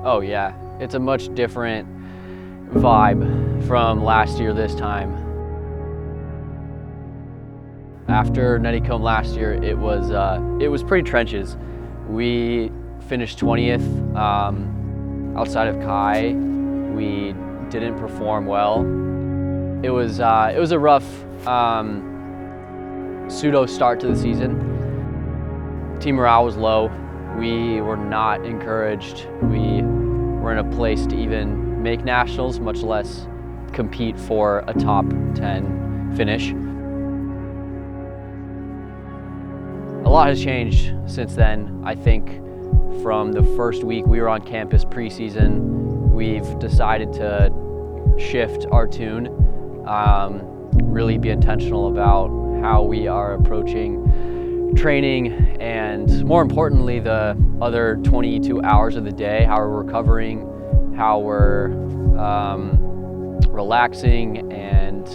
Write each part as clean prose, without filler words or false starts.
Oh yeah, it's a much different vibe from last year this time. After Nuttycombe last year, it was pretty trenches. We finished 20th. Outside of Kai, we didn't perform well. It was a rough pseudo start to the season. Team morale was low. We were not encouraged. We were in a place to even make nationals, much less compete for a top 10 finish. A lot has changed since then. I think from the first week we were on campus preseason, we've decided to shift our tune, really be intentional about how we are approaching training, and more importantly, the other 22 hours of the day, how we're recovering, how we're relaxing, and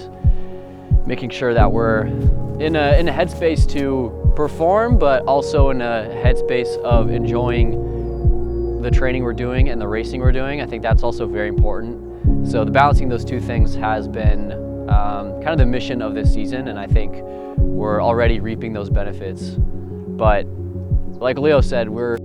making sure that we're in a headspace to perform, but also in a headspace of enjoying the training we're doing and the racing we're doing. I think that's also very important. So the balancing those two things has been kind of the mission of this season, and I think we're already reaping those benefits. But like Leo said, we're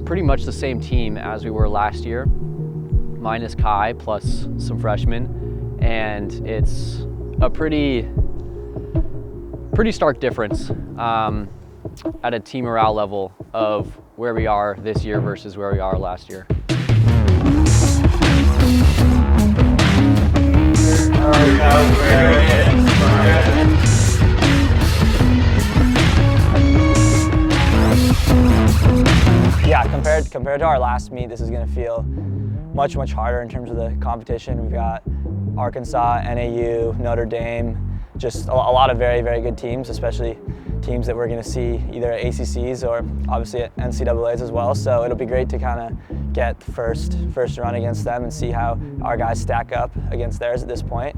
pretty much the same team as we were last year, minus Kai plus some freshmen, and it's a pretty stark difference at a team morale level of where we are this year versus where we are last year. Yeah, compared to our last meet, this is going to feel much harder in terms of the competition. We've got Arkansas, NAU, Notre Dame, just a lot of very good teams, especially teams that we're going to see either at ACCs or obviously at NCAAs as well. So it'll be great to kind of get the first run against them and see how our guys stack up against theirs at this point.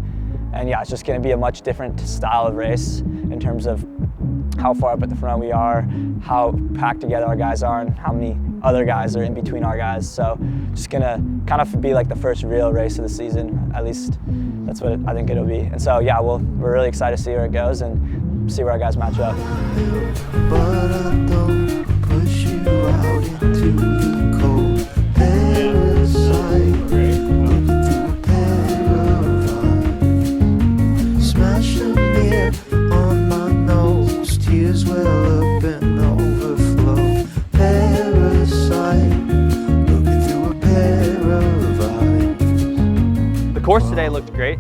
And yeah, it's just going to be a much different style of race in terms of how far up at the front we are, how packed together our guys are, and how many other guys are in between our guys. So just gonna kind of be like the first real race of the season, at least that's what I think it'll be. And so yeah, we're really excited to see where it goes and see where our guys match up. But I don't push you out into the cold parasite. Smash the mirror on my nose, tears well up and overflow. Parasite, looking through a pair of eyes. The course today looked great.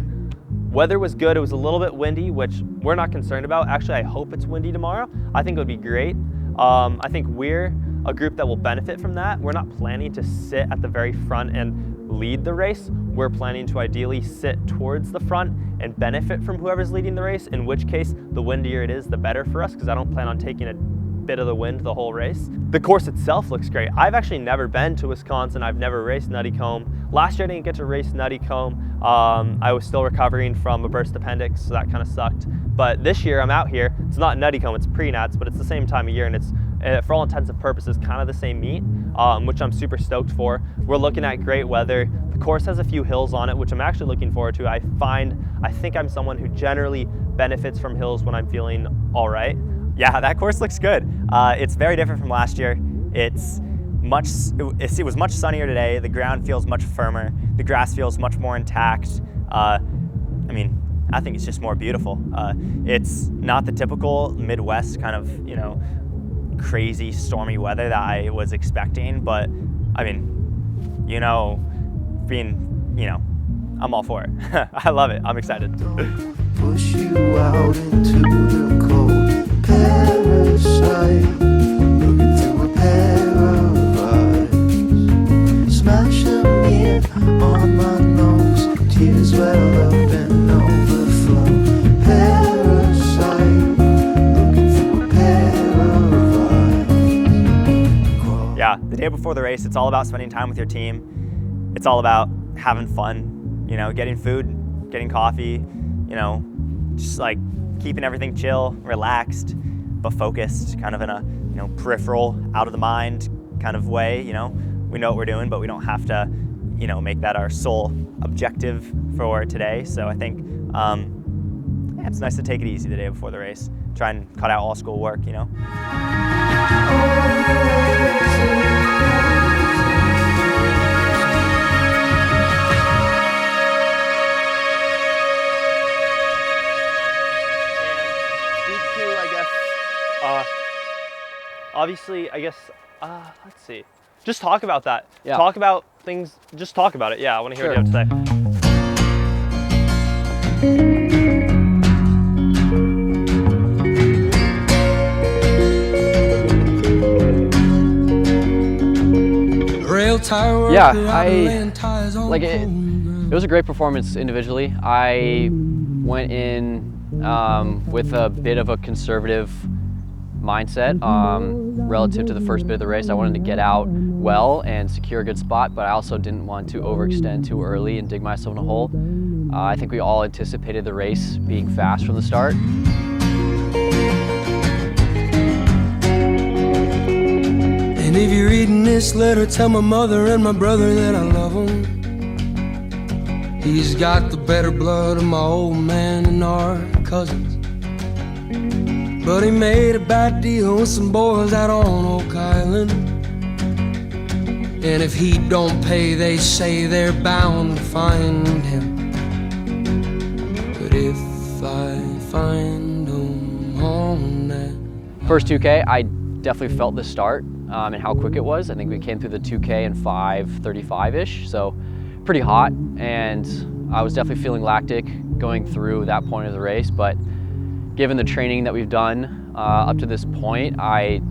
Weather was good. It was a little bit windy, which we're not concerned about. Actually, I hope it's windy tomorrow. I think it would be great. I think we're a group that will benefit from that. We're not planning to sit at the very front and lead the race. We're planning to ideally sit towards the front and benefit from whoever's leading the race, in which case the windier it is, the better for us, because I don't plan on taking a bit of the wind the whole race. The course itself looks great. I've actually never been to Wisconsin. I've never raced Nuttycombe. Last year I didn't get to race Nuttycombe. I was still recovering from a burst appendix, so that kind of sucked. But this year I'm out here. It's not Nuttycombe, it's pre-nuts, but it's the same time of year, and it's, for all intents and purposes, kind of the same meet, which I'm super stoked for. We're looking at great weather. The course has a few hills on it, which I'm actually looking forward to. I think I'm someone who generally benefits from hills when I'm feeling all right. Yeah, that course looks good. It's very different from last year. It was much sunnier today. The ground feels much firmer. The grass feels much more intact. I think it's just more beautiful. It's not the typical Midwest kind of, crazy stormy weather that I was expecting, but I'm all for it. I love it. I'm excited. Push you out into the cold parasite, looking through a pair of eyes. Smash the mirror on my nose, tears well up and overflow. Parasite, looking through a pair of eyes. Yeah, the day before the race, it's all about spending time with your team. It's all about having fun, getting food, getting coffee, just like keeping everything chill, relaxed, but focused, kind of in a, peripheral, out of the mind kind of way, we know what we're doing, but we don't have to, you know, make that our sole objective for today. So I think yeah, it's nice to take it easy the day before the race. Try and cut out all school work, you know. Obviously, I guess, let's see. Just talk about that. Yeah. Talk about things, just talk about it. Yeah, I want to hear what you have to say. Yeah, it was a great performance individually. I went in with a bit of a conservative mindset relative to the first bit of the race. I wanted to get out well and secure a good spot, but I also didn't want to overextend too early and dig myself in a hole. I think we all anticipated the race being fast from the start. And if you're reading this letter, tell my mother and my brother that I love them. He's got the better blood of my old man and our cousins. But he made a bad deal with some boys out on Oak Island. And if he don't pay, they say they're bound to find him. But if I find him on that First 2K, I definitely felt the start and how quick it was. I think we came through the 2K in 5:35-ish, so pretty hot. And I was definitely feeling lactic going through that point of the race, but given the training that we've done up to this point, I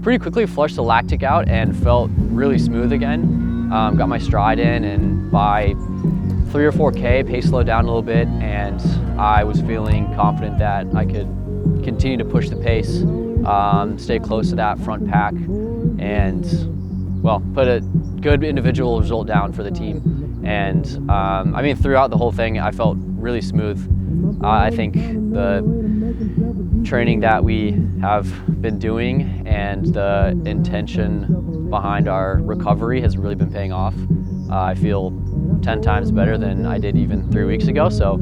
pretty quickly flushed the lactic out and felt really smooth again. Got my stride in, and by 3 or 4K, pace slowed down a little bit, and I was feeling confident that I could continue to push the pace, stay close to that front pack, and, well, put a good individual result down for the team. And, I mean, throughout the whole thing, I felt really smooth. I think the training that we have been doing and the intention behind our recovery has really been paying off. I feel 10 times better than I did even 3 weeks ago. So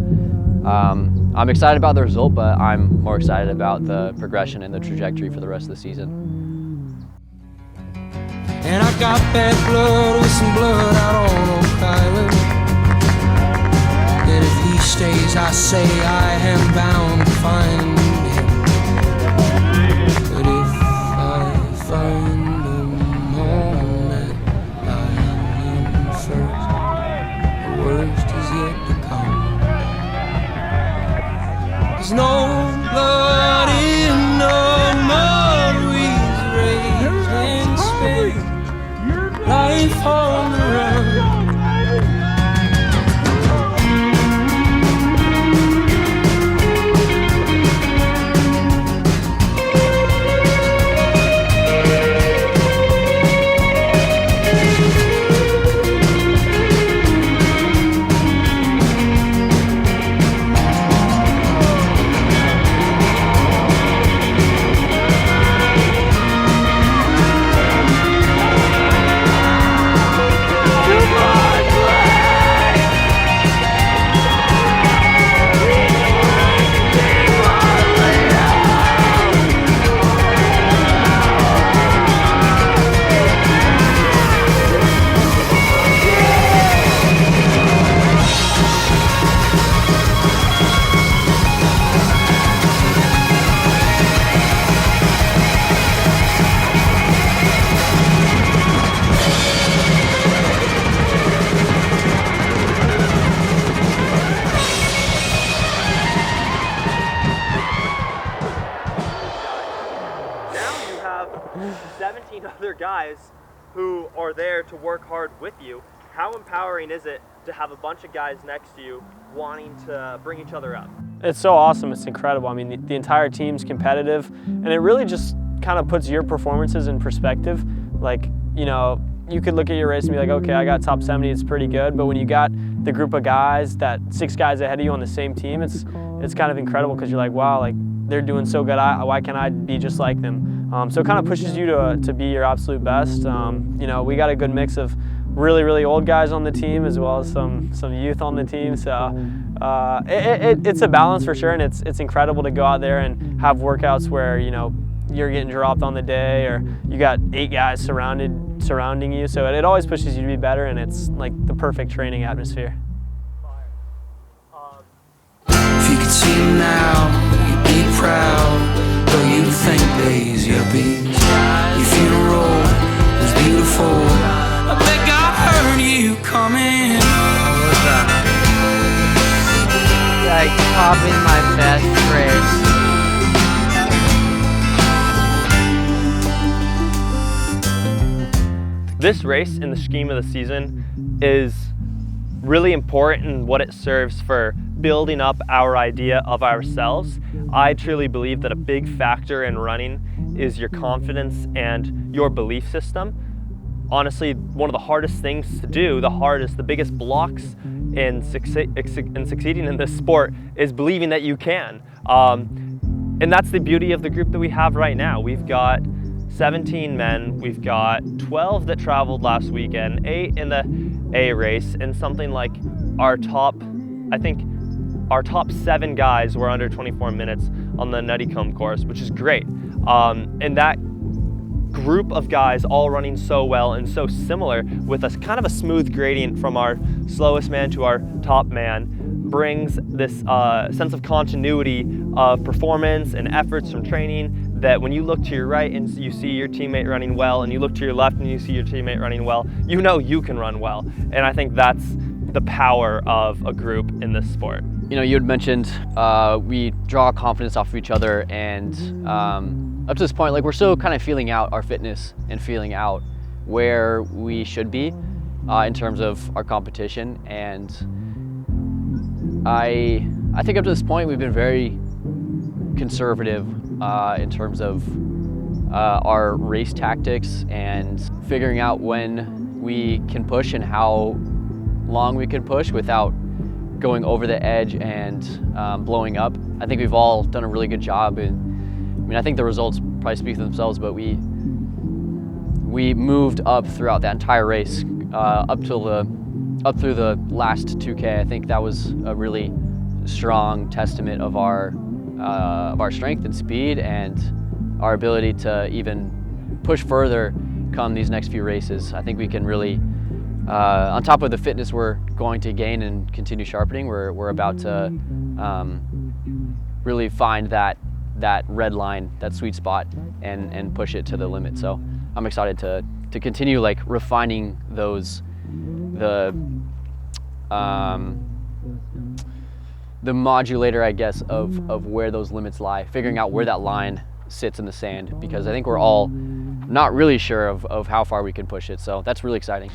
I'm excited about the result, but I'm more excited about the progression and the trajectory for the rest of the season. And I got bad blood with some blood out on Oak Island. And if he stays, I say I am bound to find him. But if I find him on that island first, the worst is yet to come. There's no blood in the mud we've raised in Spain. Life on the run. Other guys who are there to work hard with you. How empowering is it to have a bunch of guys next to you wanting to bring each other up? It's so awesome, it's incredible. I mean, the entire team's competitive, and it really just kind of puts your performances in perspective. Like, you know, you could look at your race and be like, okay, I got top 70, it's pretty good, but when you got the group of guys, that 6 guys ahead of you on the same team, it's kind of incredible, because you're like, wow, like, they're doing so good, why can't I be just like them? So it kind of pushes you to be your absolute best. You know, we got a good mix of really old guys on the team as well as some youth on the team. So it's a balance for sure, and it's incredible to go out there and have workouts where, you know, you're getting dropped on the day, or you got 8 guys surrounding you. So it always pushes you to be better, and it's like the perfect training atmosphere. If you could see him now, you'd be proud. Though you think days you'll be. Your funeral was beautiful. I think I heard you coming. Like popping my best race. This race in the scheme of the season is really important in what it serves for building up our idea of ourselves. I truly believe that a big factor in running is your confidence and your belief system. Honestly, one of the hardest things to do, the biggest blocks in succeeding in this sport is believing that you can. And that's the beauty of the group that we have right now. We've got 17 men, we've got 12 that traveled last weekend, 8 in the A race, and something like our top 7 guys were under 24 minutes on the Nuttycombe course, which is great. And that group of guys all running so well and so similar with a kind of a smooth gradient from our slowest man to our top man brings this sense of continuity of performance and efforts from training, that when you look to your right and you see your teammate running well, and you look to your left and you see your teammate running well, you know you can run well. And I think that's the power of a group in this sport. You know, you had mentioned we draw confidence off of each other, and up to this point, like, we're still kind of feeling out our fitness and feeling out where we should be in terms of our competition. And I think up to this point we've been very conservative in terms of our race tactics and figuring out when we can push and how long we can push without going over the edge and blowing up. I think we've all done a really good job, and I mean, I think the results probably speak for themselves, but we moved up throughout that entire race, up through the last 2K. I think that was a really strong testament of our strength and speed and our ability to even push further come these next few races. I think we can really, on top of the fitness we're going to gain and continue sharpening, we're about to really find that red line, that sweet spot, and push it to the limit. So I'm excited to continue like refining the modulator, I guess, of where those limits lie, figuring out where that line sits in the sand, because I think we're all not really sure of how far we can push it. So that's really exciting.